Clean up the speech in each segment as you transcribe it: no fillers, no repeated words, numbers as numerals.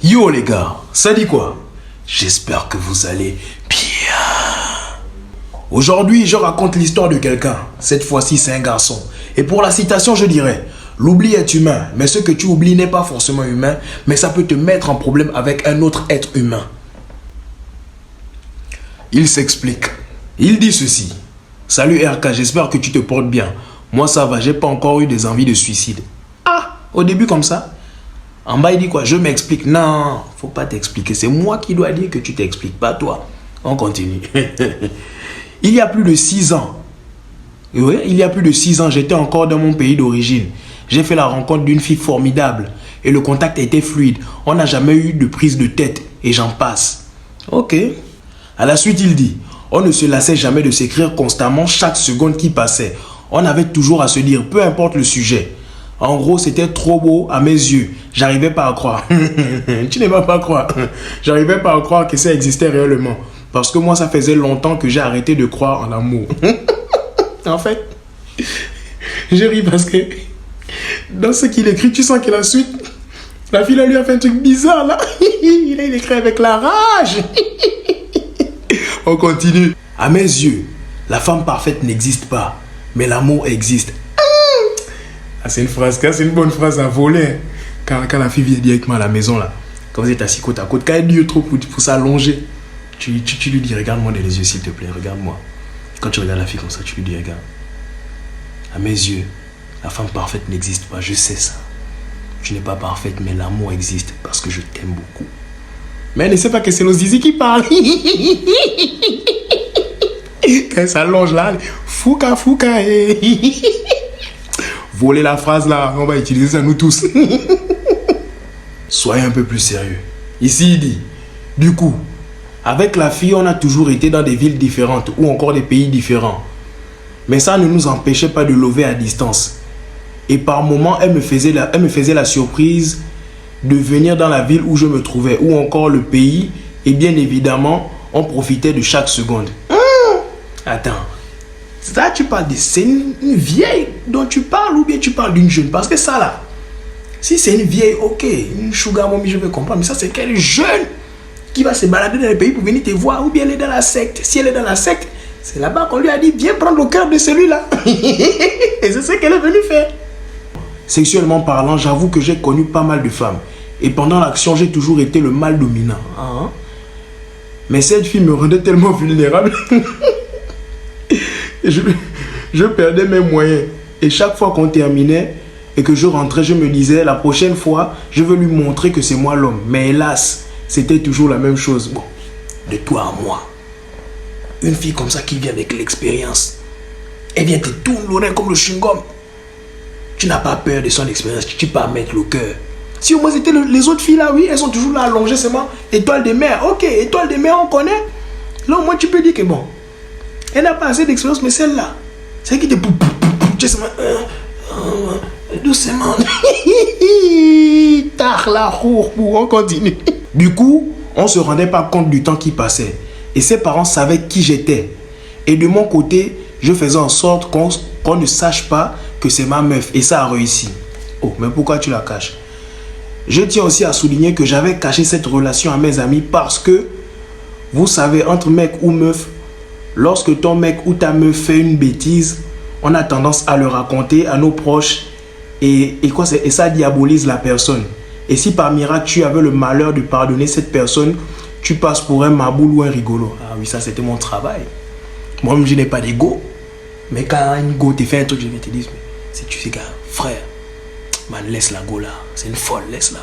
Yo les gars, ça dit quoi? J'espère que vous allez bien. Aujourd'hui, je raconte l'histoire de quelqu'un. Cette fois-ci, c'est un garçon. Et pour la citation, je dirais: l'oubli est humain, mais ce que tu oublies n'est pas forcément humain, mais ça peut te mettre en problème avec un autre être humain. Il s'explique. Il dit ceci: salut RK, j'espère que tu te portes bien. Moi ça va, j'ai pas encore eu des envies de suicide. Ah, au début comme ça. En bas il dit quoi? Je m'explique. Non, faut pas t'expliquer. C'est moi qui dois dire que tu t'expliques, pas toi. On continue. Il y a plus de 6 ans. Oui, il y a plus de 6 ans, j'étais encore dans mon pays d'origine. J'ai fait la rencontre d'une fille formidable. Et le contact était fluide. On n'a jamais eu de prise de tête. Et j'en passe. Ok. À la suite, il dit: on ne se lassait jamais de s'écrire constamment chaque seconde qui passait. On avait toujours à se dire, peu importe le sujet. En gros, c'était trop beau à mes yeux. J'arrivais pas à croire. Tu ne vas pas croire. J'arrivais pas à croire que ça existait réellement. Parce que moi, ça faisait longtemps que j'ai arrêté de croire en l'amour. En fait, je ris parce que dans ce qu'il écrit, tu sens que la suite, la fille là, lui a fait un truc bizarre là. Il écrit avec la rage. On continue. À mes yeux, la femme parfaite n'existe pas, mais l'amour existe. Ah, c'est une phrase, c'est une bonne phrase à voler. Quand la fille vient directement à la maison là, quand vous êtes assis côte à côte, quand elle dit trop pour s'allonger, tu lui dis: regarde-moi dans les yeux s'il te plaît, regarde-moi. Quand tu regardes la fille comme ça, tu lui dis: regarde. À mes yeux, la femme parfaite n'existe pas, je sais ça. Tu n'es pas parfaite, mais l'amour existe parce que je t'aime beaucoup. Mais elle ne sait pas que c'est nos zizi qui parle. Quand elle s'allonge là, fouka. Voler la phrase là, on va utiliser ça nous tous. Soyez un peu plus sérieux. Ici il dit: du coup, avec la fille, on a toujours été dans des villes différentes ou encore des pays différents. Mais ça ne nous empêchait pas de lever à distance. Et par moments, elle me faisait la surprise de venir dans la ville où je me trouvais, ou encore le pays, et bien évidemment, on profitait de chaque seconde. Attends, ça tu parles de... C'est une vieille dont tu parles ou bien tu parles d'une jeune? Parce que ça là, si c'est une vieille, ok, une sugar mommy, je vais comprendre, mais ça c'est quelle jeune qui va se balader dans le pays pour venir te voir, ou bien elle est dans la secte. Si elle est dans la secte, c'est là-bas qu'on lui a dit: viens prendre le cœur de celui-là. Et c'est ce qu'elle est venue faire. Sexuellement parlant, j'avoue que j'ai connu pas mal de femmes. Et pendant l'action, j'ai toujours été le mâle dominant. Hein? Mais cette fille me rendait tellement vulnérable. Je perdais mes moyens. Et chaque fois qu'on terminait et que je rentrais, je me disais: la prochaine fois, je veux lui montrer que c'est moi l'homme. Mais hélas, c'était toujours la même chose. Bon, de toi à moi. Une fille comme ça qui vient avec l'expérience. Elle vient te tourner l'oreille comme le chewing-gum. Tu n'as pas peur de son expérience, tu peux mettre le cœur. Si au moins c'était les autres filles là, oui, elles sont toujours là allongées seulement. Étoile de mer, ok, étoile de mer, on connaît. Là au moins tu peux dire que bon, elle n'a pas assez d'expérience, mais celle-là, c'est qui te doucement. Tard la roue, on continue. Du coup, on ne se rendait pas compte du temps qui passait. Et ses parents savaient qui j'étais. Et de mon côté, je faisais en sorte qu'on ne sache pas que c'est ma meuf. Et ça a réussi. Oh, mais pourquoi tu la caches? Je tiens aussi à souligner que j'avais caché cette relation à mes amis parce que, vous savez, entre mec ou meuf, lorsque ton mec ou ta meuf fait une bêtise, on a tendance à le raconter à nos proches et ça diabolise la personne. Et si par miracle tu avais le malheur de pardonner cette personne, tu passes pour un maboule ou un rigolo. Ah oui, ça c'était mon travail. Moi-même je n'ai pas d'ego. Mais quand un go te fait un truc, je vais te dire: si tu sais, gars, frère, man, laisse la go là. C'est une folle, laisse-la.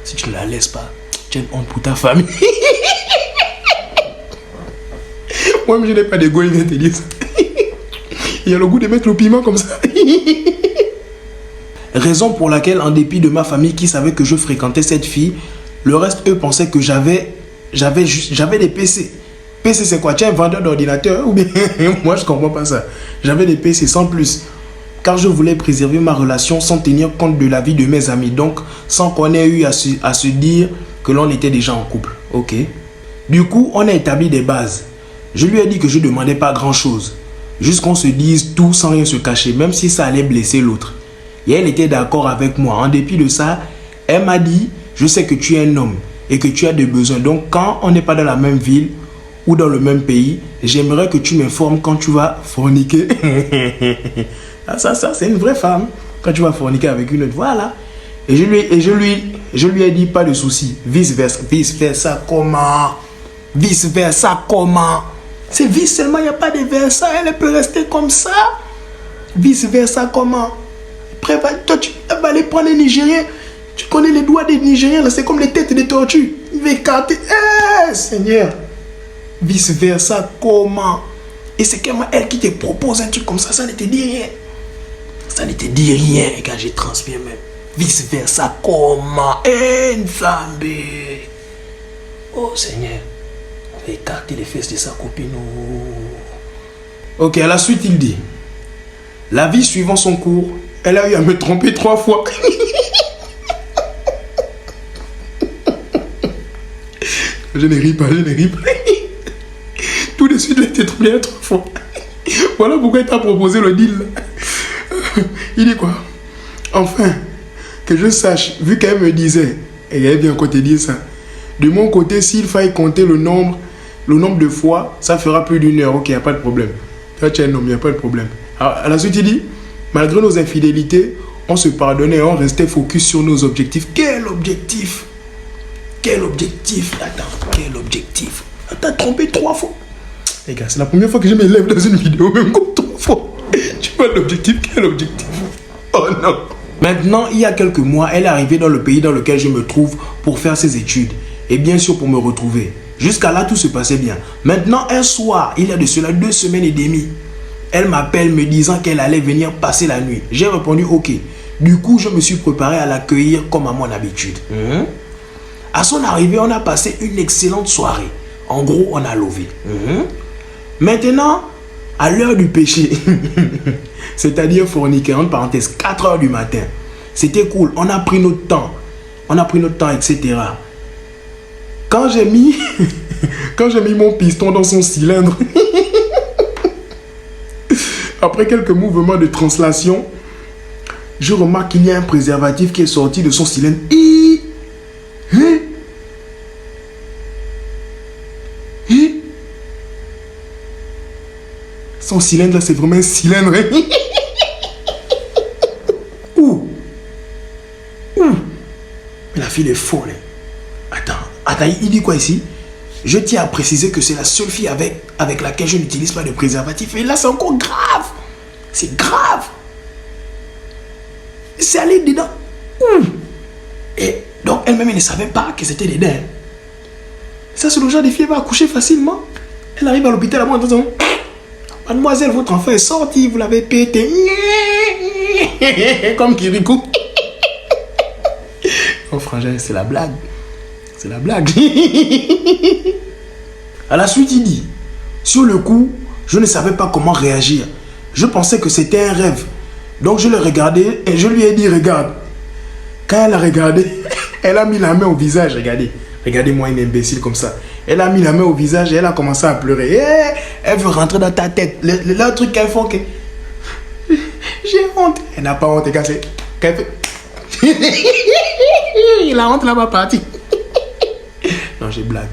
Si tu ne la laisses pas, tu as une honte pour ta famille. Moi-même je n'ai pas d'ego, il vient te dire ça. Il y a le goût de mettre le piment comme ça. Raison pour laquelle, en dépit de ma famille qui savait que je fréquentais cette fille, le reste, eux, pensaient que j'avais des PC. PC, c'est quoi? Tu es un vendeur d'ordinateur ou bien? Moi, je comprends pas ça. J'avais des PC sans plus. Car je voulais préserver ma relation sans tenir compte de la vie de mes amis. Donc, sans qu'on ait eu à se dire que l'on était déjà en couple. Ok. Du coup, on a établi des bases. Je lui ai dit que je ne demandais pas grand-chose. Juste qu'on se dise tout sans rien se cacher, même si ça allait blesser l'autre. Et elle était d'accord avec moi. En dépit de ça, elle m'a dit: je sais que tu es un homme et que tu as des besoins. Donc, quand on n'est pas dans la même ville ou dans le même pays, j'aimerais que tu m'informes quand tu vas forniquer. Ah, ça, c'est une vraie femme. Quand tu vas forniquer avec une autre, voilà. Et je lui ai dit, pas de souci. Vice versa, comment? Vice versa, comment? C'est vice seulement, il n'y a pas de versa. Elle peut rester comme ça. Vice versa, comment? Après, toi, tu vas aller prendre les Nigériens. Tu connais les doigts des Nigériens, là, c'est comme les têtes des tortues. Il va écarter. Eh, Seigneur. Vice versa, comment? Et c'est elle qui te propose un truc comme ça ne te dit rien. Ça ne te dit rien quand j'ai transpiré même. Vice versa, comment? Eh, Nzambe. Oh Seigneur. On va écarter les fesses de sa copine. Oh. Ok, à la suite, il dit. La vie suivant son cours, elle a eu à me tromper 3 fois. Je ne ris pas. Tout de suite, elle était trompée 3 fois. Voilà pourquoi il t'a proposé le deal. Il dit quoi? Enfin, que je sache, vu qu'elle me disait, et elle vient côté dire ça, de mon côté, s'il faille compter le nombre de fois, ça fera plus d'1 heure. Ok, il n'y a pas de problème. Toi, tu es un homme, il n'y a pas de problème. Alors, à la suite, il dit, malgré nos infidélités, on se pardonnait et on restait focus sur nos objectifs. Quel objectif? Quel objectif? Attends, quel objectif? T'as trompé 3 fois. Les gars, c'est la première fois que je m'élève dans une vidéo, même comme 3 fois. Tu vois l'objectif? Quel objectif? Oh non. Maintenant, il y a quelques mois, elle est arrivée dans le pays dans lequel je me trouve pour faire ses études. Et bien sûr pour me retrouver. Jusqu'à là, tout se passait bien. Maintenant, un soir, il y a de cela 2 semaines et demie, elle m'appelle me disant qu'elle allait venir passer la nuit. J'ai répondu ok. Du coup, je me suis préparé à l'accueillir comme à mon habitude. À son arrivée, on a passé une excellente soirée. En gros, on a lové. Maintenant, à l'heure du péché, c'est-à-dire forniquer, entre parenthèses, 4 heures du matin. C'était cool, on a pris notre temps. Etc. Quand j'ai mis mon piston dans son cylindre, après quelques mouvements de translation, je remarque qu'il y a un préservatif qui est sorti de son cylindre. Son cylindre là, c'est vraiment un cylindre. Ouh. Mais la fille est folle. Attends, il dit quoi ici? Je tiens à préciser que c'est la seule fille avec laquelle je n'utilise pas de préservatif. Et là, c'est encore grave. C'est grave. C'est allé dedans. Et donc, elle-même, elle ne savait pas que c'était dedans. Ça, c'est le genre de fille qui va accoucher facilement. Elle arrive à l'hôpital à moi en disant, mademoiselle, votre enfant est sorti, vous l'avez pété. Comme Kirikou. Oh frangin, c'est la blague. C'est la blague. À la suite, il dit, sur le coup, je ne savais pas comment réagir. Je pensais que c'était un rêve. Donc je l'ai regardé et je lui ai dit, regarde. Quand elle a regardé, elle a mis la main au visage. Regardez. Regardez-moi une imbécile comme ça. Elle a mis la main au visage et elle a commencé à pleurer. Elle veut rentrer dans ta tête. Le truc qu'elle fait, que... J'ai honte. Elle n'a pas honte, les gars. Qu'elle fait... La honte là-bas partie. Non, j'ai blague.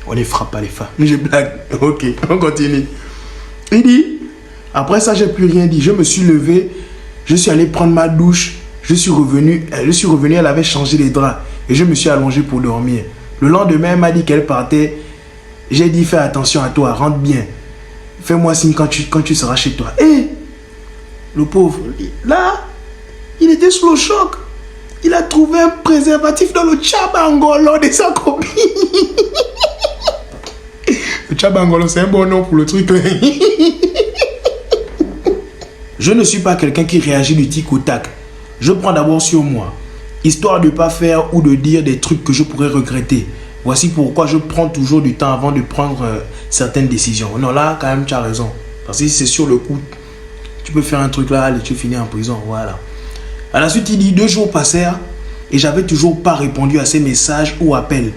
On ne frappe pas les femmes. J'ai blague. Ok, on continue. Il dit, après ça, j'ai plus rien dit. Je me suis levé. Je suis allé prendre ma douche. Je suis revenu, elle avait changé les draps. Et je me suis allongé pour dormir. Le lendemain, elle m'a dit qu'elle partait. J'ai dit, fais attention à toi, rentre bien. Fais-moi signe quand tu seras chez toi. Et le pauvre, là, il était sous le choc. Il a trouvé un préservatif dans le tchabangolo de sa copine. Le tchabangolo, c'est un bon nom pour le truc. Je ne suis pas quelqu'un qui réagit du tic au tac. Je prends d'abord sur moi, histoire de ne pas faire ou de dire des trucs que je pourrais regretter. Voici pourquoi je prends toujours du temps avant de prendre certaines décisions. Non, là, quand même, tu as raison. Parce que si c'est sur le coup, tu peux faire un truc là, allez, tu finis en prison. Voilà. À la suite, il dit, 2 jours passèrent et j'avais toujours pas répondu à ses messages ou appels.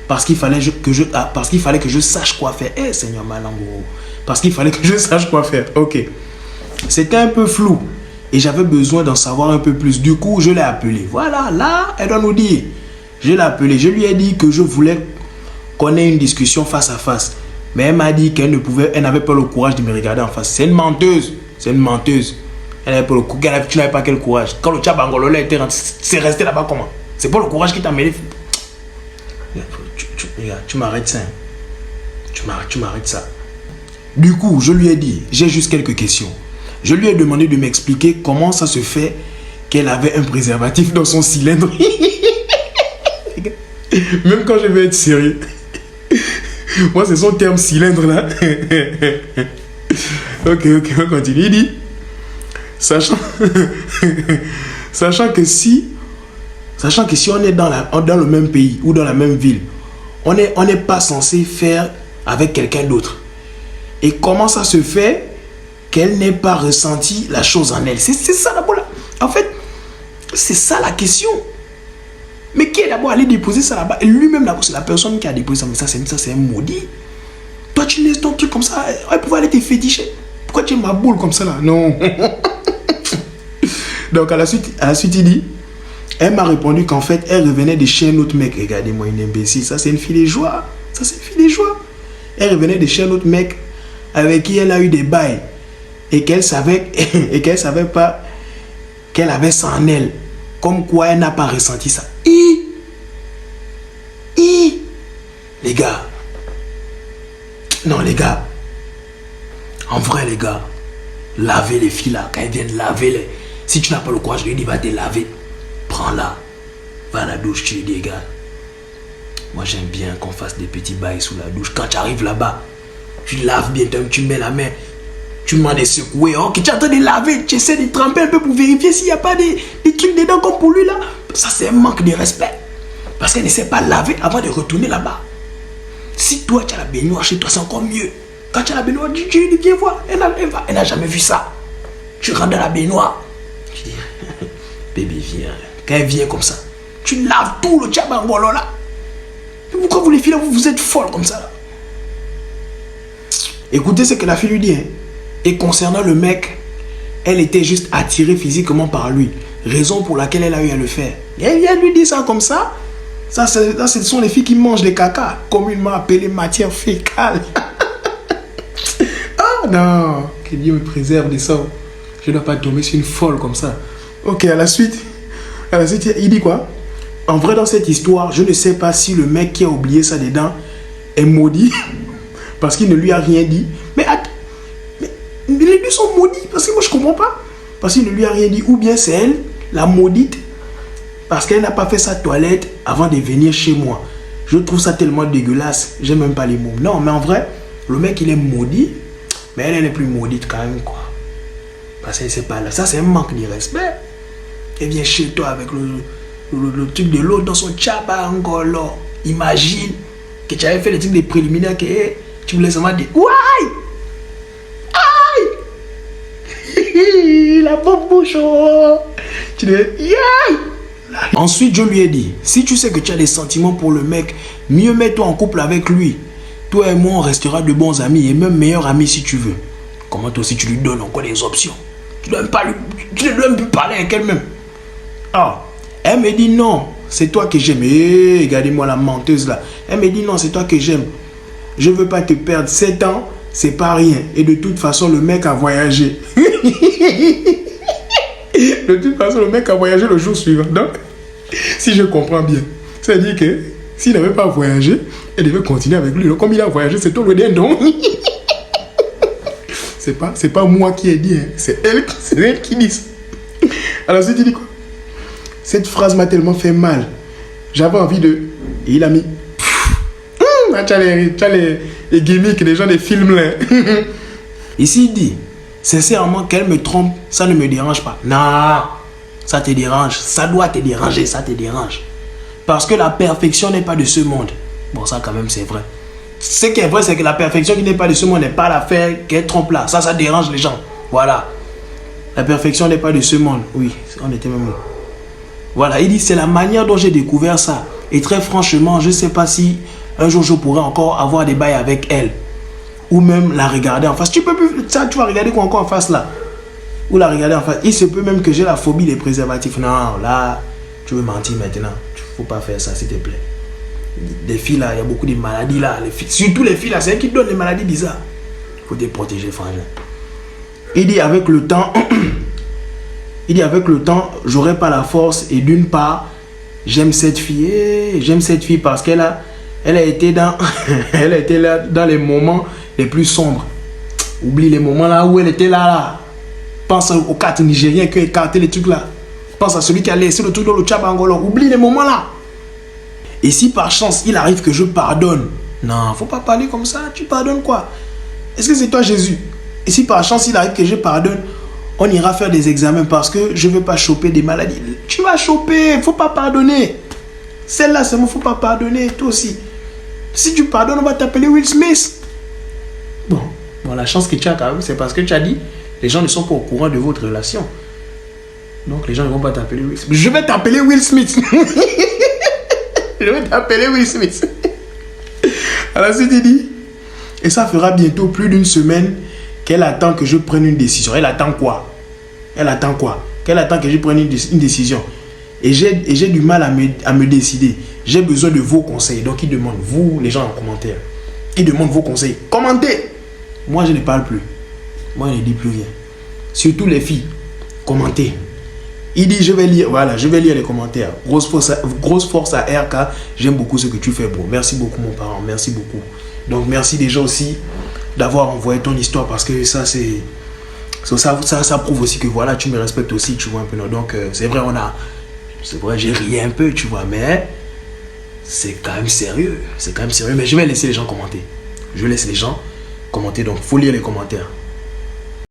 Parce qu'il fallait que je sache quoi faire. Eh, Seigneur Malango. Parce qu'il fallait que je sache quoi faire. Ok. C'était un peu flou. Et j'avais besoin d'en savoir un peu plus. Du coup, je l'ai appelée. Voilà, là, elle doit nous dire. Je l'ai appelée. Je lui ai dit que je voulais qu'on ait une discussion face à face. Mais elle m'a dit qu'elle n'avait pas le courage de me regarder en face. C'est une menteuse. C'est une menteuse. Elle n'avait pas le courage. Tu n'avais pas quel courage. Quand le Tchabangolola était rentré, c'est resté là-bas comment? C'est pas le courage qui t'a mêlé. Tu m'arrêtes ça. Tu m'arrêtes ça. Du coup, je lui ai dit, j'ai juste quelques questions. Je lui ai demandé de m'expliquer comment ça se fait qu'elle avait un préservatif dans son cylindre. Même quand je vais être sérieux. Moi, c'est son terme cylindre là. Ok, on continue. Il dit, sachant que si on est dans le même pays ou dans la même ville, on n'est pas censé faire avec quelqu'un d'autre. Et comment ça se fait qu'elle n'ait pas ressenti la chose en elle? C'est ça d'abord. En fait, c'est ça la question. Mais qui est d'abord allé déposer ça là-bas? Et lui-même, d'abord, c'est la personne qui a déposé ça. Mais ça, c'est un maudit. Toi, tu laisses ton truc comme ça. Elle pouvait aller te féticher. Pourquoi tu es ma boule comme ça là? Non. Donc, à la suite, il dit, elle m'a répondu qu'en fait, elle revenait de chez un autre mec. Regardez-moi, une imbécile. Ça, c'est une fille de joie. Elle revenait de chez un autre mec avec qui elle a eu des bails. Et qu'elle savait pas qu'elle avait ça en elle. Comme quoi elle n'a pas ressenti ça. Les gars. Non, les gars. En vrai, les gars. Lavez les filles là. Quand elles viennent laver les... Si tu n'as pas le courage, je lui dis, va te laver. Prends-la. Va à la douche, tu lui dis, gars. Moi, j'aime bien qu'on fasse des petits bails sous la douche. Quand tu arrives là-bas, tu laves bien, tu mets la main. Tu demandes de secouer. Ok, tu es en train de laver. Tu essaies de tremper un peu pour vérifier s'il n'y a pas des trucs dedans comme pour lui là. Ça, c'est un manque de respect. Parce qu'elle ne sait pas laver avant de retourner là-bas. Si toi, tu as la baignoire chez toi, c'est encore mieux. Quand tu as la baignoire, tu dis, viens voir. Elle n'a jamais vu ça. Tu rentres dans la baignoire. Tu dis, bébé, viens. Quand elle vient comme ça, tu laves tout le Tchabangolo là. Pourquoi vous les filles là, vous êtes folles comme ça là? Écoutez ce que la fille lui dit. Hein. Et concernant le mec, elle était juste attirée physiquement par lui. Raison pour laquelle elle a eu à le faire. Elle vient lui dire ça comme ça. Ça, ce sont les filles qui mangent les caca, communément appelées matière fécale. Ah non, que Dieu me préserve de ça. Je ne dois pas tomber sur une folle comme ça. Ok, à la suite, il dit quoi? En vrai, dans cette histoire, je ne sais pas si le mec qui a oublié ça dedans est maudit parce qu'il ne lui a rien dit. Mais attends, les deux sont maudits parce que moi je comprends pas. Parce qu'il ne lui a rien dit. Ou bien c'est elle, la maudite, parce qu'elle n'a pas fait sa toilette avant de venir chez moi. Je trouve ça tellement dégueulasse. J'aime même pas les mots. Non, mais en vrai, le mec il est maudit, mais elle est plus maudite quand même quoi. Parce qu'elle sait pas là. Ça c'est un manque de respect. Elle vient chez toi avec le truc de l'autre dans son Tchabangolo. Imagine que tu avais fait les trucs des préliminaires que tu voulais seulement dire ouais. Aïe. La bonne bouche. Tu dis yeah. Ensuite je lui ai dit, si tu sais que tu as des sentiments pour le mec, mieux mets-toi en couple avec lui. Toi et moi on restera de bons amis et même meilleurs amis si tu veux. Comment toi aussi tu lui donnes encore des options? Tu ne dois même plus parler avec elle-même. Ah, elle me dit non, c'est toi que j'aime. Regardez-moi la menteuse là. Elle me dit non, c'est toi que j'aime. Je veux pas te perdre. 7 ans, c'est pas rien. Et de toute façon, le mec a voyagé. De toute façon, le mec a voyagé le jour suivant. Donc, si je comprends bien, ça veut dire que s'il n'avait pas voyagé, elle devait continuer avec lui. Donc, comme il a voyagé, c'est tout le dindon. C'est pas moi qui ai dit, hein. C'est elle qui dit ça. Alors, c'est dit quoi? Cette phrase m'a tellement fait mal. J'avais envie de... Et il a mis... Tu as les gimmicks des gens des films là. Ici, il dit... Sincèrement, qu'elle me trompe, ça ne me dérange pas. Non, ça te dérange. Ça doit te déranger, ça te dérange. Parce que la perfection n'est pas de ce monde. Bon, ça quand même, c'est vrai. Ce qui est vrai, c'est que la perfection qui n'est pas de ce monde n'est pas l'affaire qu'elle trompe là. Ça dérange les gens. Voilà. La perfection n'est pas de ce monde. Oui, on était même... Voilà, il dit, c'est la manière dont j'ai découvert ça. Et très franchement, je ne sais pas si un jour je pourrais encore avoir des bails avec elle. Ou même la regarder en face. Tu peux plus... Ça, tu vas regarder quoi encore en face là? Ou la regarder en face. Il se peut même que j'ai la phobie des préservatifs. Non, là, tu veux mentir maintenant. Faut pas faire ça, s'il te plaît. Des filles là, il y a beaucoup de maladies là. Surtout les filles là, c'est elles qui donnent les maladies bizarres. Faut te protéger, frangin. Il dit avec le temps, j'aurai pas la force. Et d'une part, j'aime cette fille. J'aime cette fille parce qu'elle a été dans, elle a été là dans les moments les plus sombres. Oublie les moments là où elle était là. Pense aux cartes nigériennes qui ont écarté les trucs là. Pense à celui qui a laissé le truc dans le Tchab-Angolo. Oublie les moments là. Et si par chance, il arrive que je pardonne. Non, faut pas parler comme ça. Tu pardonnes quoi? Est-ce que c'est toi Jésus? Et si par chance, il arrive que je pardonne, on ira faire des examens parce que je ne veux pas choper des maladies. Tu vas choper, faut pas pardonner. Celle-là, c'est moi, faut pas pardonner. Toi aussi. Si tu pardonnes, on va t'appeler Will Smith. Bon, la chance que tu as quand même, c'est parce que tu as dit, les gens ne sont pas au courant de votre relation. Donc les gens ne vont pas t'appeler Will Smith. Je vais t'appeler Will Smith. Je vais t'appeler Will Smith. Alors si tu dis, et ça fera bientôt plus d'une semaine qu'elle attend que je prenne une décision. Elle attend quoi? Elle attend quoi? Qu'elle attend que je prenne une décision. Et j'ai du mal à me décider. J'ai besoin de vos conseils. Donc il demande, vous les gens en commentaire, il demande vos conseils. Commentez. Moi je ne parle plus. Moi je ne dis plus rien. Surtout les filles, commentez. Il dit, je vais lire les commentaires. Grosse force à RK. J'aime beaucoup ce que tu fais, bro. Merci beaucoup, mon parent. Merci beaucoup. Donc, merci déjà aussi d'avoir envoyé ton histoire parce que ça prouve aussi que voilà, tu me respectes aussi, tu vois un peu. Donc, c'est vrai, j'ai ri un peu, tu vois, mais c'est quand même sérieux. Mais je vais laisser les gens commenter. Donc, il faut lire les commentaires.